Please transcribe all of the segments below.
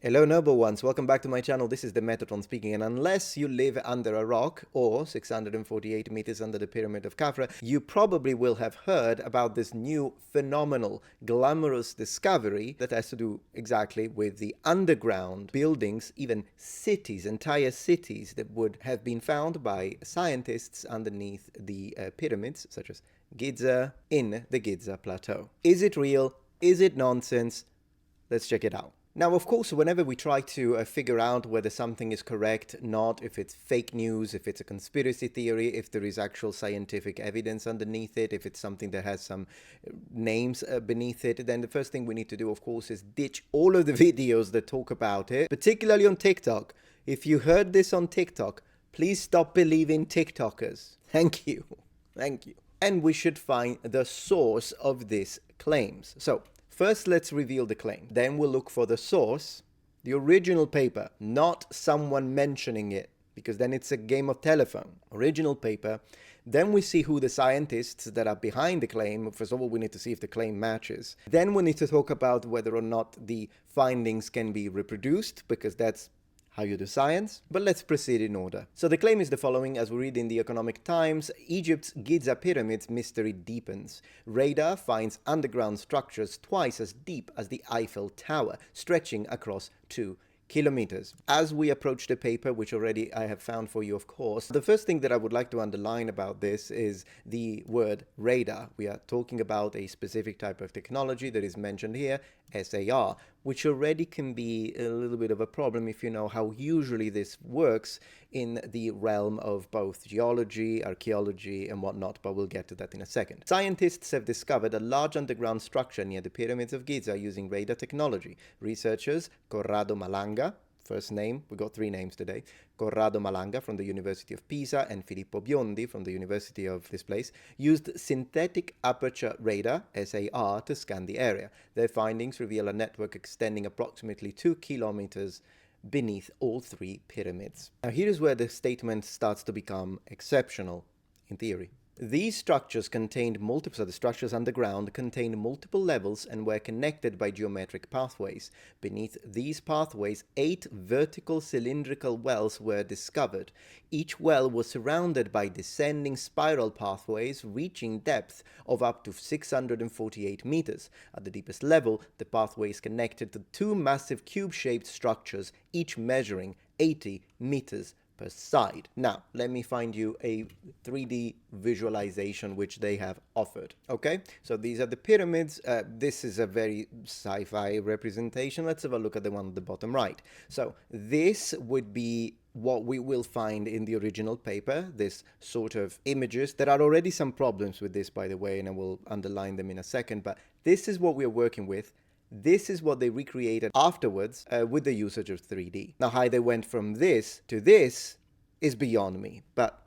Hello noble ones, welcome back to my channel. This is the Metatron speaking, and unless you live under a rock or 648 meters under the pyramid of Khafra, you probably will have heard about this new phenomenal, glamorous discovery that has to do exactly with the underground buildings, even cities, entire cities that would have been found by scientists underneath the pyramids, such as Giza, in the Giza Plateau. Is it real? Is it nonsense? Let's check it out. Now, of course, whenever we try to figure out whether something is correct, not, if it's fake news, if it's a conspiracy theory, if there is actual scientific evidence underneath it, if it's something that has some names beneath it, then the first thing we need to do, of course, is ditch all of the videos that talk about it, particularly on TikTok. If you heard this on TikTok, please stop believing TikTokers. Thank you. Thank you. And we should find the source of these claims. So, first, let's reveal the claim. Then we'll look for the source, the original paper, not someone mentioning it, because then it's a game of telephone. Original paper. Then we see who the scientists that are behind the claim. First of all, we need to see if the claim matches. Then we need to talk about whether or not the findings can be reproduced, because that's how you do science. But let's proceed in order. So the claim is the following, as we read in the Economic Times: Egypt's Giza pyramids mystery deepens. Radar finds underground structures twice as deep as the Eiffel Tower, stretching across 2 kilometers. As we approach the paper, which already I have found for you, of course, the first thing that I would like to underline about this is the word radar. We are talking about a specific type of technology that is mentioned here, SAR, which already can be a little bit of a problem if you know how usually this works in the realm of both geology, archaeology, and whatnot, but we'll get to that in a second. Scientists have discovered a large underground structure near the pyramids of Giza using radar technology. Researchers Corrado Malanga, first name, we got 3 names today, Corrado Malanga from the University of Pisa and Filippo Biondi from the University of this place, used synthetic aperture radar, SAR, to scan the area. Their findings reveal a network extending approximately 2 kilometers beneath all 3 pyramids. Now here's where the statement starts to become exceptional, in theory. These structures contained multiple, so the structures underground contained multiple levels and were connected by geometric pathways. Beneath these pathways, 8 vertical cylindrical wells were discovered. Each well was surrounded by descending spiral pathways reaching depth of up to 648 meters. At the deepest level, the pathways connected to 2 massive cube-shaped structures, each measuring 80 meters per side. Now, let me find you a 3D visualization which they have offered. Okay, so these are the pyramids. This is a very sci-fi representation. Let's have a look at the one at the bottom right. So this would be what we will find in the original paper, this sort of images. There are already some problems with this, by the way, and I will underline them in a second, but this is what we're working with. This is what they recreated afterwards with the usage of 3D. Now, how they went from this to this is beyond me, but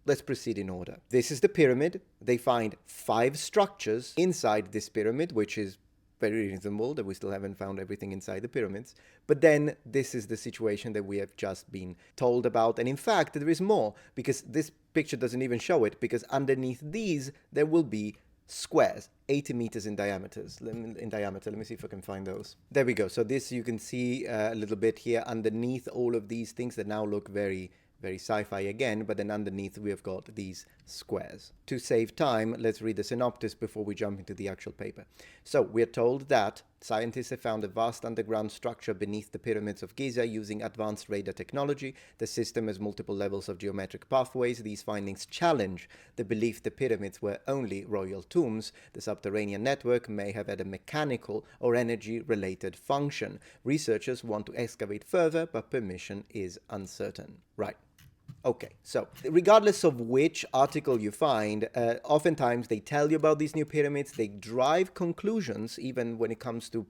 let's proceed in order. This is the pyramid. They find 5 structures inside this pyramid, which is very reasonable that we still haven't found everything inside the pyramids. But then this is the situation that we have just been told about. And in fact, there is more, because this picture doesn't even show it, because underneath these, there will be squares, 80 meters in diameter. Let me see if I can find those. There we go. So this, you can see a little bit here underneath all of these things that now look very sci-fi again, but then underneath we have got these squares. To save time, let's read the synopsis before we jump into the actual paper. So we're told that scientists have found a vast underground structure beneath the pyramids of Giza using advanced radar technology. The system has multiple levels of geometric pathways. These findings challenge the belief the pyramids were only royal tombs. The subterranean network may have had a mechanical or energy-related function. Researchers want to excavate further, but permission is uncertain. Right. Okay, so regardless of which article you find, oftentimes they tell you about these new pyramids. They drive conclusions, even when it comes to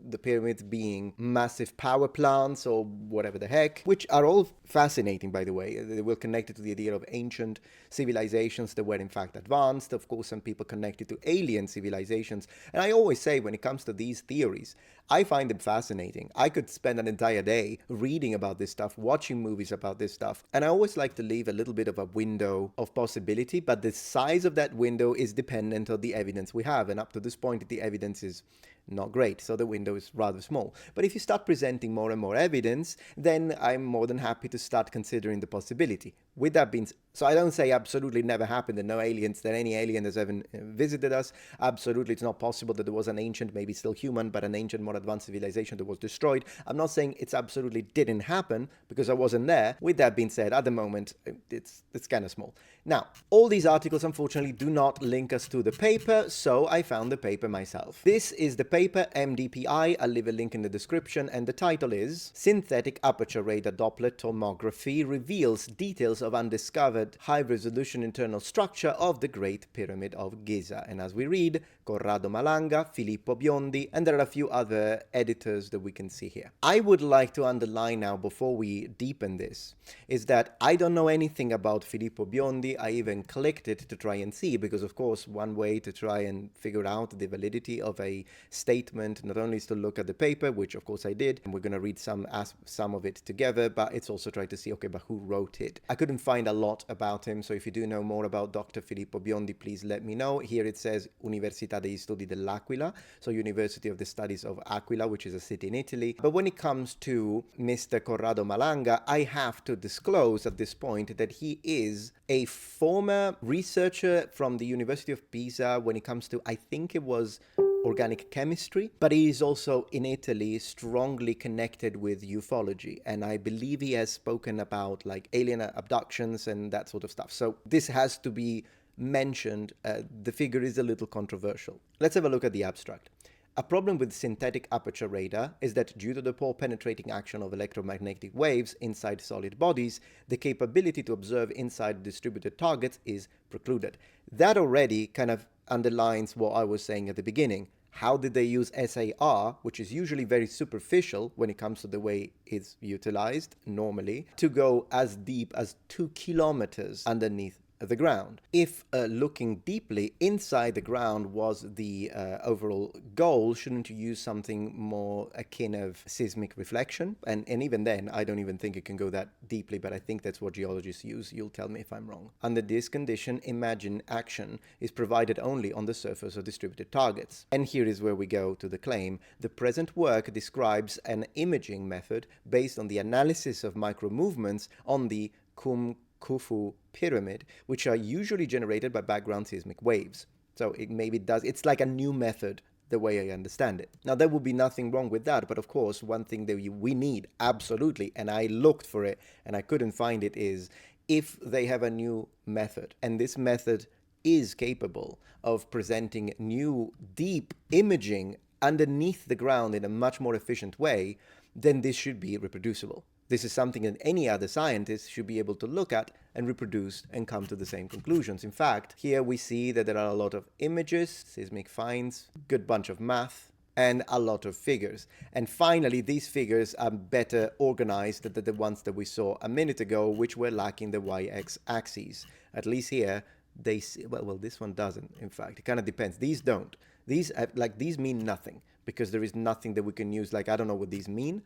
the pyramids being massive power plants or whatever the heck, which are all fascinating, by the way. They will connect it to the idea of ancient civilizations that were in fact advanced. Of course, some people connect it to alien civilizations. And I always say, when it comes to these theories, I find them fascinating. I could spend an entire day reading about this stuff, watching movies about this stuff, and I always like to leave a little bit of a window of possibility, but the size of that window is dependent on the evidence we have, and up to this point the evidence is not great. So the window is rather small. But if you start presenting more and more evidence, then I'm more than happy to start considering the possibility. With that being said, so I don't say absolutely never happened that no aliens, that any alien has ever visited us. Absolutely, it's not possible that there was an ancient, maybe still human, but an ancient, more advanced civilization that was destroyed. I'm not saying it's absolutely didn't happen because I wasn't there. With that being said, at the moment, it's kind of small. Now, all these articles, unfortunately, do not link us to the paper, so I found the paper myself. This is the paper, MDPI. I'll leave a link in the description, and the title is Synthetic Aperture Radar Doppler Tomography Reveals Details of Undiscovered High-Resolution Internal Structure of the Great Pyramid of Giza. And as we read, Corrado Malanga, Filippo Biondi, and there are a few other editors that we can see here. I would like to underline now, before we deepen this, is that I don't know anything about Filippo Biondi. I even clicked it to try and see, because of course one way to try and figure out the validity of a statement not only is to look at the paper, which of course I did, and we're going to read some of it together, but it's also try to see, okay, but who wrote it? I couldn't find a lot about him, so if you do know more about Dr. Filippo Biondi, please let me know. Here it says Università degli Studi dell'Aquila, so University of the Studies of Aquila, which is a city in Italy. But when it comes to Mr. Corrado Malanga, I have to disclose at this point that he is a former researcher from the University of Pisa when it comes to, I think it was organic chemistry, but he is also in Italy strongly connected with ufology, and I believe he has spoken about like alien abductions and that sort of stuff. So this has to be mentioned. The figure is a little controversial. Let's have a look at the abstract. A problem with synthetic aperture radar is that due to the poor penetrating action of electromagnetic waves inside solid bodies, the capability to observe inside distributed targets is precluded. That already kind of underlines what I was saying at the beginning. How did they use SAR, which is usually very superficial when it comes to the way it's utilized normally, to go as deep as 2 kilometers underneath the ground? If looking deeply inside the ground was the overall goal, shouldn't you use something more akin of seismic reflection? And even then, I don't even think it can go that deeply, but I think that's what geologists use. You'll tell me if I'm wrong. Under this condition, imagine action is provided only on the surface of distributed targets. And here is where we go to the claim. The present work describes an imaging method based on the analysis of micro-movements on the Khufu pyramid, which are usually generated by background seismic waves. So it's like a new method, the way I understand it. Now, there would be nothing wrong with that, but of course, one thing that we need, absolutely, and I looked for it and I couldn't find it, is if they have a new method, and this method is capable of presenting new deep imaging underneath the ground in a much more efficient way, then this should be reproducible. This is something that any other scientist should be able to look at and reproduce and come to the same conclusions. In fact, here we see that there are a lot of images, seismic finds, good bunch of math, and a lot of figures. And finally, these figures are better organized than the ones that we saw a minute ago, which were lacking the y-axis. At least here, they see, well, this one doesn't, in fact. It kind of depends. These don't. These mean nothing, because there is nothing that we can use, like, I don't know what these mean.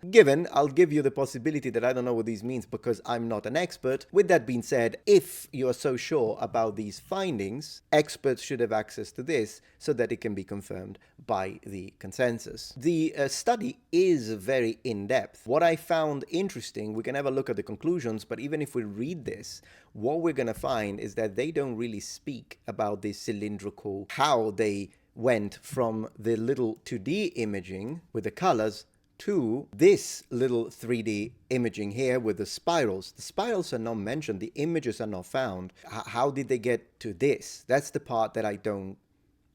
I'll give you the possibility that I don't know what these means because I'm not an expert. With that being said, if you're so sure about these findings, experts should have access to this so that it can be confirmed by the consensus. The study is very in-depth. What I found interesting, we can have a look at the conclusions, but even if we read this, what we're going to find is that they don't really speak about this cylindrical, how they went from the little 2D imaging with the colors to this little 3D imaging here with the spirals. The spirals are not mentioned. The images are not found. How did they get to this? That's the part that I don't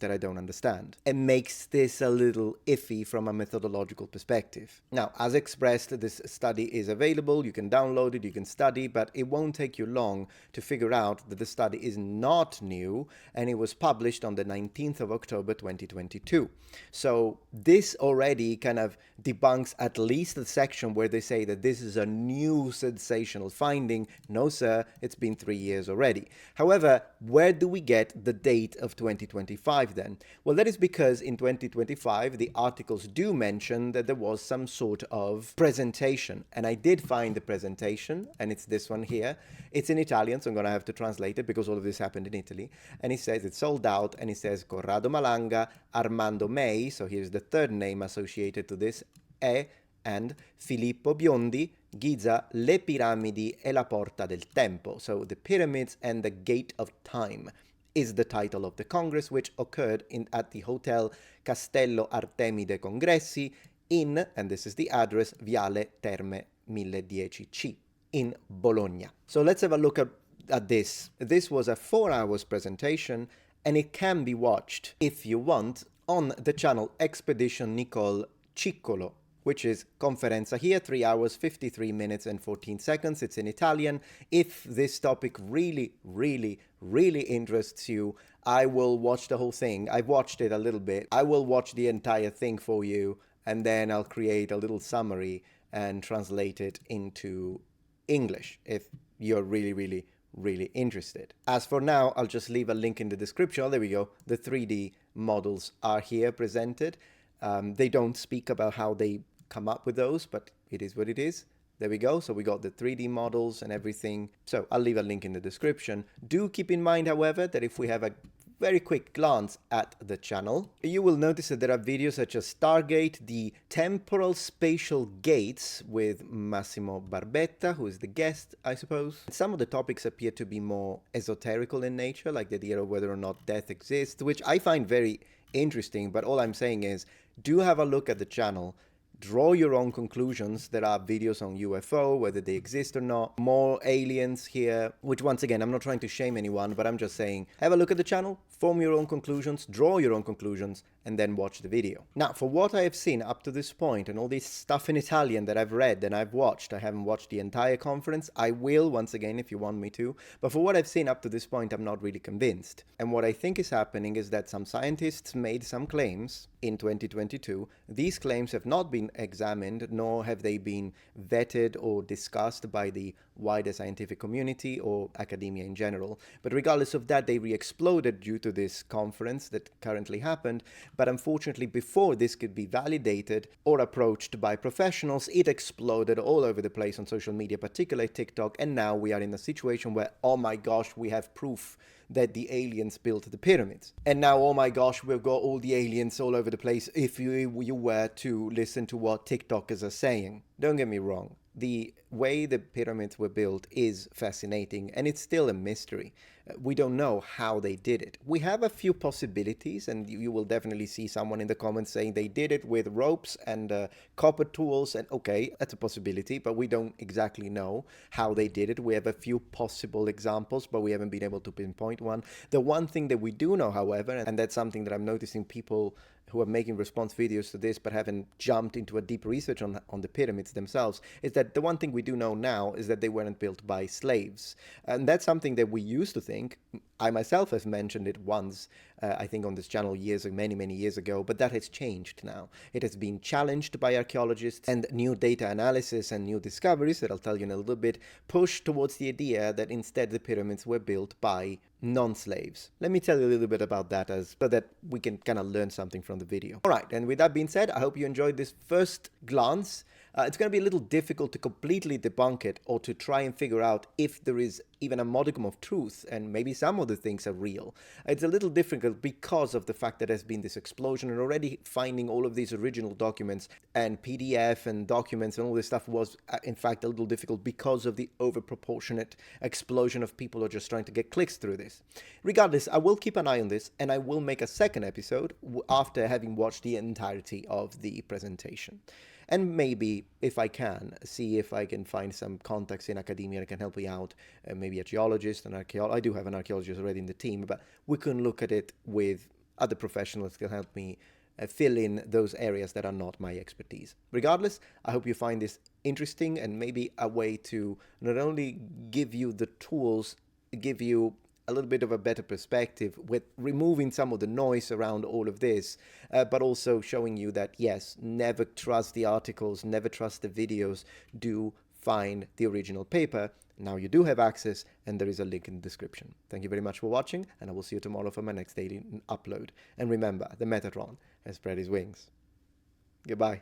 understand. It makes this a little iffy from a methodological perspective. Now, as expressed, this study is available. You can download it, you can study, but it won't take you long to figure out that the study is not new, and it was published on the 19th of October 2022. So this already kind of debunks at least the section where they say that this is a new sensational finding. No, sir, it's been 3 years already. However, where do we get the date of 2025 2025 then? Well, that is because in 2025, the articles do mention that there was some sort of presentation. And I did find the presentation, and it's this one here. It's in Italian, so I'm going to have to translate it because all of this happened in Italy. And it says it's sold out, and it says Corrado Malanga, Armando May, so here's the third name associated to this, and Filippo Biondi, Giza, le piramidi e la porta del tempo. So the pyramids and the gate of time is the title of the Congress, which occurred at the Hotel Castello Artemide Congressi in, and this is the address, Viale Terme 1010C in Bologna. So let's have a look at this. This was a 4 hours presentation, and it can be watched, if you want, on the channel Expedition Nicole Ciccolo, which is Conferenza here, 3 hours, 53 minutes and 14 seconds. It's in Italian. If this topic really, really, really interests you, I will watch the whole thing. I've watched it a little bit. I will watch the entire thing for you, and then I'll create a little summary and translate it into English if you're really, really, really interested. As for now, I'll just leave a link in the description. Oh, there we go. The 3D models are here presented. They don't speak about how they come up with those, but it is what it is. There we go. So we got the 3D models and everything. So I'll leave a link in the description. Do keep in mind, however, that if we have a very quick glance at the channel, you will notice that there are videos such as Stargate, the temporal spatial gates with Massimo Barbetta, who is the guest, I suppose. Some of the topics appear to be more esoterical in nature, like the idea of whether or not death exists, which I find very interesting, but all I'm saying is do have a look at the channel, draw your own conclusions. There are videos on UFO, whether they exist or not, more aliens here, which once again, I'm not trying to shame anyone, but I'm just saying, have a look at the channel, form your own conclusions, draw your own conclusions, and then watch the video. Now, for what I have seen up to this point and all this stuff in Italian that I've read and I've watched, I haven't watched the entire conference. I will, once again, if you want me to. But for what I've seen up to this point, I'm not really convinced. And what I think is happening is that some scientists made some claims in 2022. These claims have not been examined, nor have they been vetted or discussed by the wider scientific community or academia in general. But regardless of that, they re-exploded due to this conference that currently happened. But unfortunately, before this could be validated or approached by professionals, it exploded all over the place on social media, particularly TikTok. And now we are in a situation where, oh my gosh, we have proof that the aliens built the pyramids. And now, oh my gosh, we've got all the aliens all over the place if you were to listen to what TikTokers are saying. Don't get me wrong. The way the pyramids were built is fascinating, and it's still a mystery. We don't know how they did it. We have a few possibilities, and you will definitely see someone in the comments saying they did it with ropes and copper tools, and okay, that's a possibility, but we don't exactly know how they did it. We have a few possible examples, but we haven't been able to pinpoint one. The one thing that we do know, however, and that's something that I'm noticing people who are making response videos to this but haven't jumped into a deep research on the pyramids themselves, is that the one thing we do know now is that they weren't built by slaves. And that's something that we used to think. I myself have mentioned it once, I think on this channel many years ago, but that has changed now. It has been challenged by archaeologists, and new data analysis and new discoveries that I'll tell you in a little bit push towards the idea that instead the pyramids were built by non-slaves. Let me tell you a little bit about that so that we can kind of learn something from the video. All right, and with that being said, I hope you enjoyed this first glance. It's going to be a little difficult to completely debunk it or to try and figure out if there is even a modicum of truth, and maybe some of the things are real. It's a little difficult because of the fact that there's been this explosion, and already finding all of these original documents and PDF and documents and all this stuff was in fact a little difficult because of the overproportionate explosion of people who are just trying to get clicks through this. Regardless, I will keep an eye on this, and I will make a second episode after having watched the entirety of the presentation. And maybe, if I can, see if I can find some contacts in academia that can help me out, maybe a geologist, an archaeologist. I do have an archaeologist already in the team, but we can look at it with other professionals that can help me fill in those areas that are not my expertise. Regardless, I hope you find this interesting and maybe a way to not only give you the tools, give you a little bit of a better perspective with removing some of the noise around all of this, but also showing you that, yes, never trust the articles, never trust the videos, do find the original paper. Now you do have access, and there is a link in the description. Thank you very much for watching, and I will see you tomorrow for my next daily upload. And remember, the Metatron has spread his wings. Goodbye.